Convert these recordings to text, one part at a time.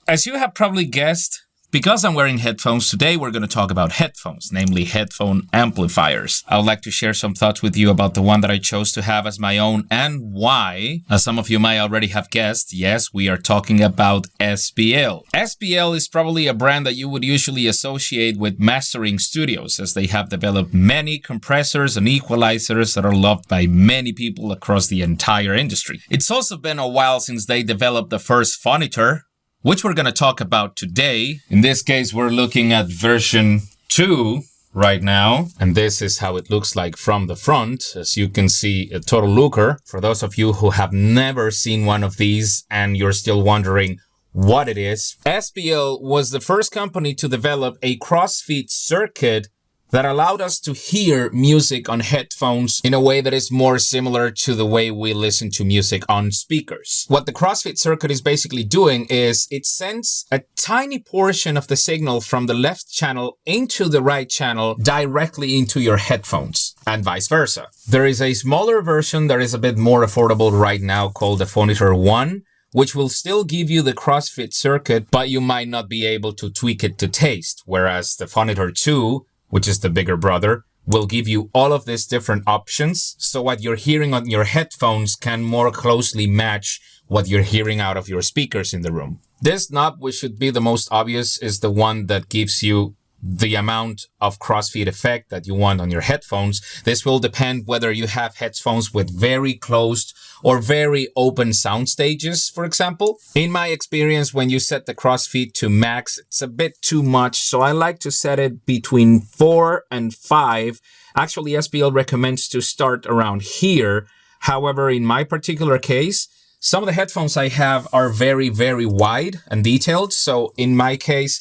As you have probably guessed, because I'm wearing headphones, today we're going to talk about headphones, namely headphone amplifiers. I would like to share some thoughts with you about the one that I chose to have as my own and why. As some of you might already have guessed, yes, we are talking about SPL. SPL is probably a brand that you would usually associate with mastering studios, as they have developed many compressors and equalizers that are loved by many people across the entire industry. It's also been a while since they developed the first Phonitor, which we're going to talk about today. In this case, we're looking at version 2 right now. And this is how it looks like from the front. As you can see, a total looker. For those of you who have never seen one of these and you're still wondering what it is, SPL was the first company to develop a Crossfeed circuit that allowed us to hear music on headphones in a way that is more similar to the way we listen to music on speakers. What the Crossfeed circuit is basically doing is it sends a tiny portion of the signal from the left channel into the right channel directly into your headphones, and vice versa. There is a smaller version that is a bit more affordable right now called the Phonitor 1, which will still give you the Crossfeed circuit, but you might not be able to tweak it to taste, whereas the Phonitor 2, which is the bigger brother, will give you all of these different options, so what you're hearing on your headphones can more closely match what you're hearing out of your speakers in the room. This knob, which should be the most obvious, is the one that gives you the amount of crossfeed effect that you want on your headphones. This will depend whether you have headphones with very closed or very open sound stages, for example. In my experience, when you set the crossfeed to max, it's a bit too much, so I like to set it between 4 and 5. Actually, SPL recommends to start around here. However, in my particular case, some of the headphones I have are very, very wide and detailed, so in my case,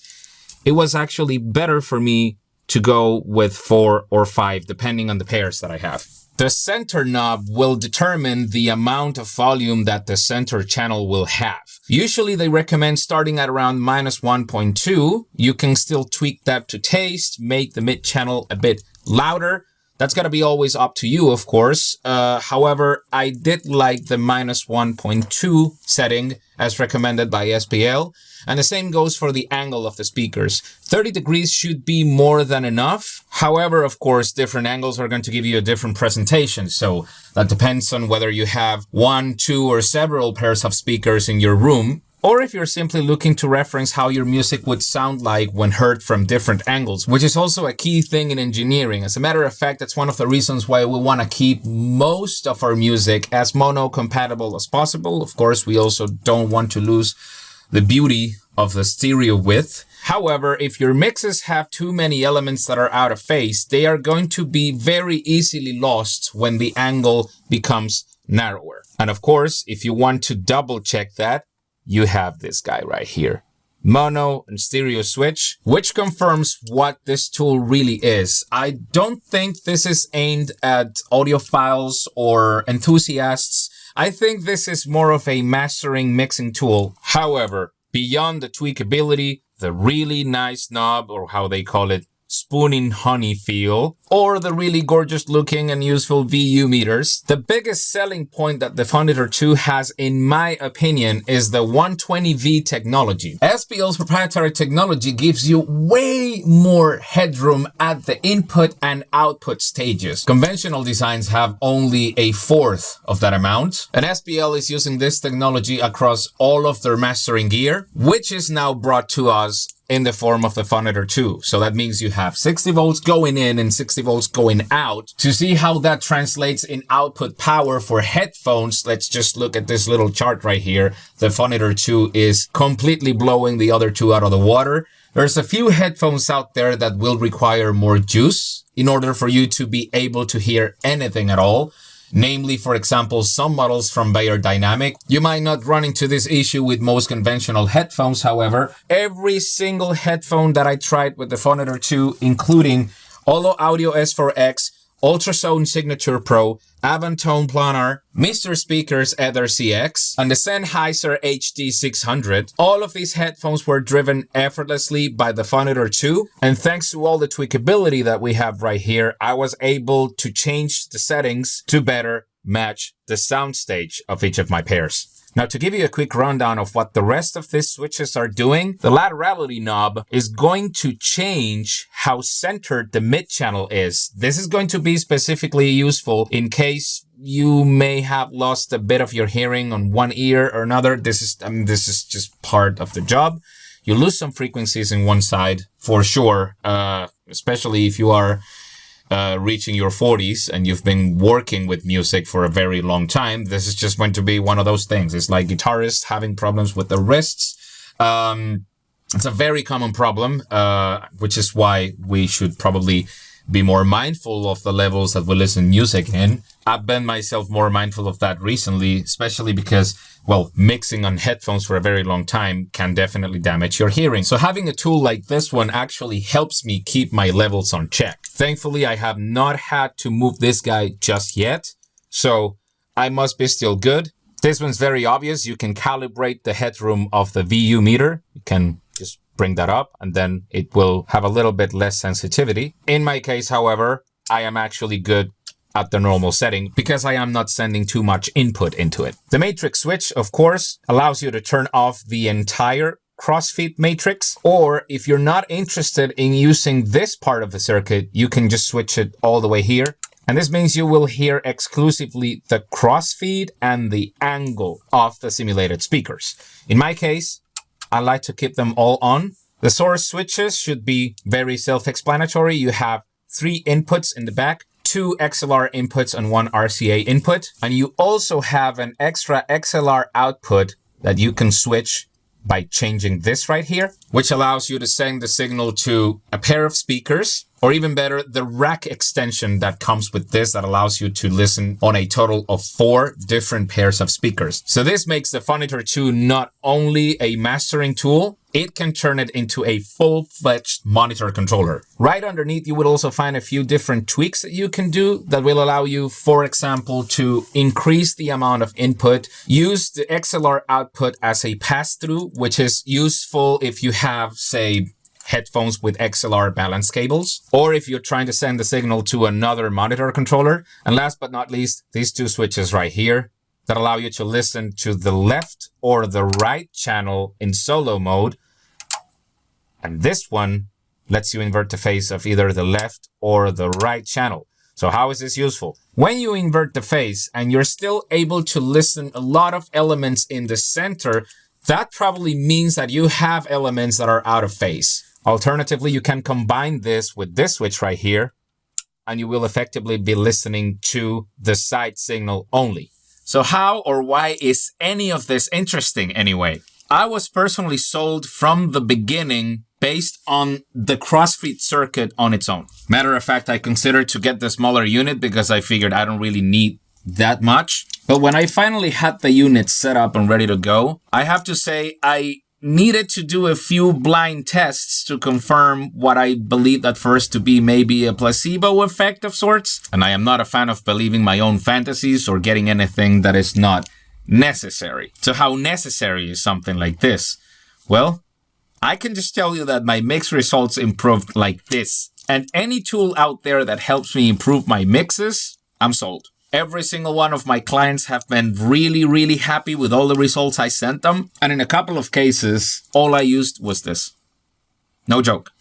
it was actually better for me to go with 4 or 5, depending on the pairs that I have. The center knob will determine the amount of volume that the center channel will have. Usually they recommend starting at around -1.2. You can still tweak that to taste, make the mid channel a bit louder. That's going to be always up to you, of course. However, I did like the -1.2 setting as recommended by SPL. And the same goes for the angle of the speakers. 30 degrees should be more than enough. However, of course, different angles are going to give you a different presentation. So that depends on whether you have 1, 2, or several pairs of speakers in your room, or if you're simply looking to reference how your music would sound like when heard from different angles, which is also a key thing in engineering. As a matter of fact, that's one of the reasons why we want to keep most of our music as mono compatible as possible. Of course, we also don't want to lose the beauty of the stereo width. However, if your mixes have too many elements that are out of phase, they are going to be very easily lost when the angle becomes narrower. And of course, if you want to double check that, you have this guy right here. Mono and stereo switch, which confirms what this tool really is. I don't think this is aimed at audiophiles or enthusiasts. I think this is more of a mastering mixing tool. However, beyond the tweakability, the really nice knob, or how they call it, spooning honey feel, or the really gorgeous looking and useful VU meters, the biggest selling point that the Phonitor 2 has, in my opinion, is the 120V technology. SPL's proprietary technology gives you way more headroom at the input and output stages. Conventional designs have only a fourth of that amount, and SPL is using this technology across all of their mastering gear, which is now brought to us in the form of the Phonitor 2. So that means you have 60 volts going in and 60 volts going out. To see how that translates in output power for headphones, let's just look at this little chart right here. The Phonitor 2 is completely blowing the other two out of the water. There's a few headphones out there that will require more juice in order for you to be able to hear anything at all. Namely, for example, some models from Beyerdynamic. You might not run into this issue with most conventional headphones, however. Every single headphone that I tried with the Phonitor 2, including Olo Audio S4X, Ultrasone Signature Pro, Avantone Planar, Mr. Speakers Ether CX, and the Sennheiser HD600. All of these headphones were driven effortlessly by the Phonitor 2, and thanks to all the tweakability that we have right here, I was able to change the settings to better match the soundstage of each of my pairs. Now, to give you a quick rundown of what the rest of these switches are doing, the laterality knob is going to change how centered the mid channel is. This is going to be specifically useful in case you may have lost a bit of your hearing on one ear or another. This is just part of the job. You lose some frequencies in one side for sure, especially if you are reaching your 40s and you've been working with music for a very long time. This is just going to be one of those things. It's like guitarists having problems with the wrists. It's a very common problem, which is why we should probably be more mindful of the levels that we listen music in. I've been myself more mindful of that recently, especially because, well, mixing on headphones for a very long time can definitely damage your hearing. So having a tool like this one actually helps me keep my levels on check. Thankfully, I have not had to move this guy just yet, so I must be still good. This one's very obvious. You can calibrate the headroom of the VU meter. You can just bring that up and then it will have a little bit less sensitivity. In my case, however, I am actually good at the normal setting because I am not sending too much input into it. The matrix switch, of course, allows you to turn off the entire crossfeed matrix, or if you're not interested in using this part of the circuit, you can just switch it all the way here. And this means you will hear exclusively the crossfeed and the angle of the simulated speakers. In my case, I like to keep them all on. The source switches should be very self-explanatory. You have 3 inputs in the back, 2 XLR inputs and 1 RCA input. And you also have an extra XLR output that you can switch by changing this right here, which allows you to send the signal to a pair of speakers, or even better, the rack extension that comes with this that allows you to listen on a total of 4 different pairs of speakers. So this makes the Phonitor 2 not only a mastering tool, it can turn it into a full-fledged monitor controller. Right underneath, you will also find a few different tweaks that you can do that will allow you, for example, to increase the amount of input, use the XLR output as a pass-through, which is useful if you have, say, headphones with XLR balance cables, or if you're trying to send the signal to another monitor controller. And last but not least, these 2 switches right here that allow you to listen to the left or the right channel in solo mode. And this one lets you invert the phase of either the left or the right channel. So how is this useful? When you invert the phase and you're still able to listen a lot of elements in the center, that probably means that you have elements that are out of phase. Alternatively, you can combine this with this switch right here, and you will effectively be listening to the side signal only. So how or why is any of this interesting anyway? I was personally sold from the beginning based on the Crossfeed circuit on its own. Matter of fact, I considered to get the smaller unit because I figured I don't really need that much. But when I finally had the unit set up and ready to go, I have to say I needed to do a few blind tests to confirm what I believed at first to be maybe a placebo effect of sorts. And I am not a fan of believing my own fantasies or getting anything that is not necessary. So how necessary is something like this? Well, I can just tell you that my mix results improved like this. And any tool out there that helps me improve my mixes, I'm sold. Every single one of my clients have been really, really happy with all the results I sent them. And in a couple of cases, all I used was this. No joke.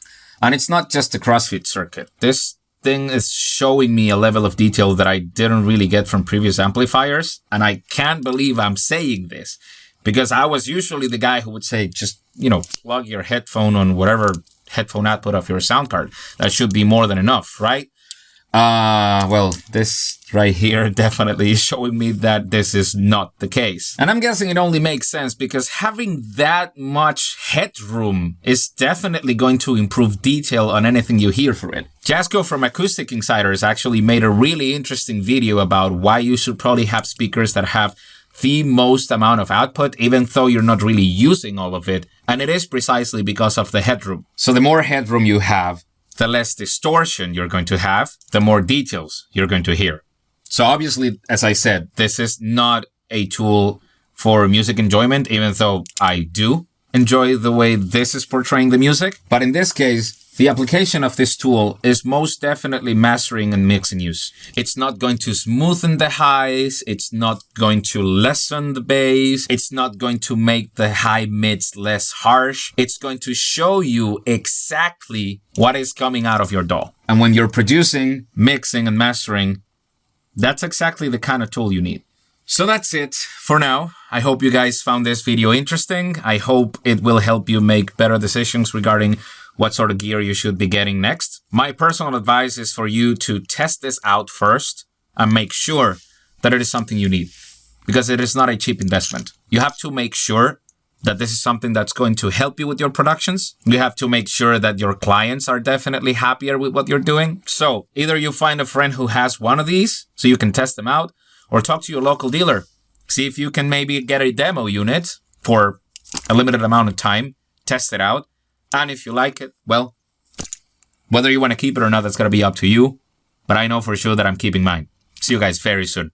And it's not just the Crossfeed circuit. This thing is showing me a level of detail that I didn't really get from previous amplifiers. And I can't believe I'm saying this, because I was usually the guy who would say, just, plug your headphone on whatever headphone output of your sound card. That should be more than enough, right? Well, this right here definitely is showing me that this is not the case. And I'm guessing it only makes sense because having that much headroom is definitely going to improve detail on anything you hear through it. Jasko from Acoustic Insiders actually made a really interesting video about why you should probably have speakers that have the most amount of output, even though you're not really using all of it. And it is precisely because of the headroom. So the more headroom you have, the less distortion you're going to have, the more details you're going to hear. So obviously, as I said, this is not a tool for music enjoyment, even though I do enjoy the way this is portraying the music. But in this case, The application of this tool is most definitely mastering and mixing use. It's not going to smoothen the highs. It's not going to lessen the bass. It's not going to make the high mids less harsh. It's going to show you exactly what is coming out of your DAW. And when you're producing, mixing, and mastering, that's exactly the kind of tool you need. So that's it for now. I hope you guys found this video interesting. I hope it will help you make better decisions regarding what sort of gear you should be getting next. My personal advice is for you to test this out first and make sure that it is something you need, because it is not a cheap investment. You have to make sure that this is something that's going to help you with your productions. You have to make sure that your clients are definitely happier with what you're doing. So either you find a friend who has one of these so you can test them out, or talk to your local dealer. See if you can maybe get a demo unit for a limited amount of time, test it out. And if you like it, well, whether you want to keep it or not, that's going to be up to you. But I know for sure that I'm keeping mine. See you guys very soon.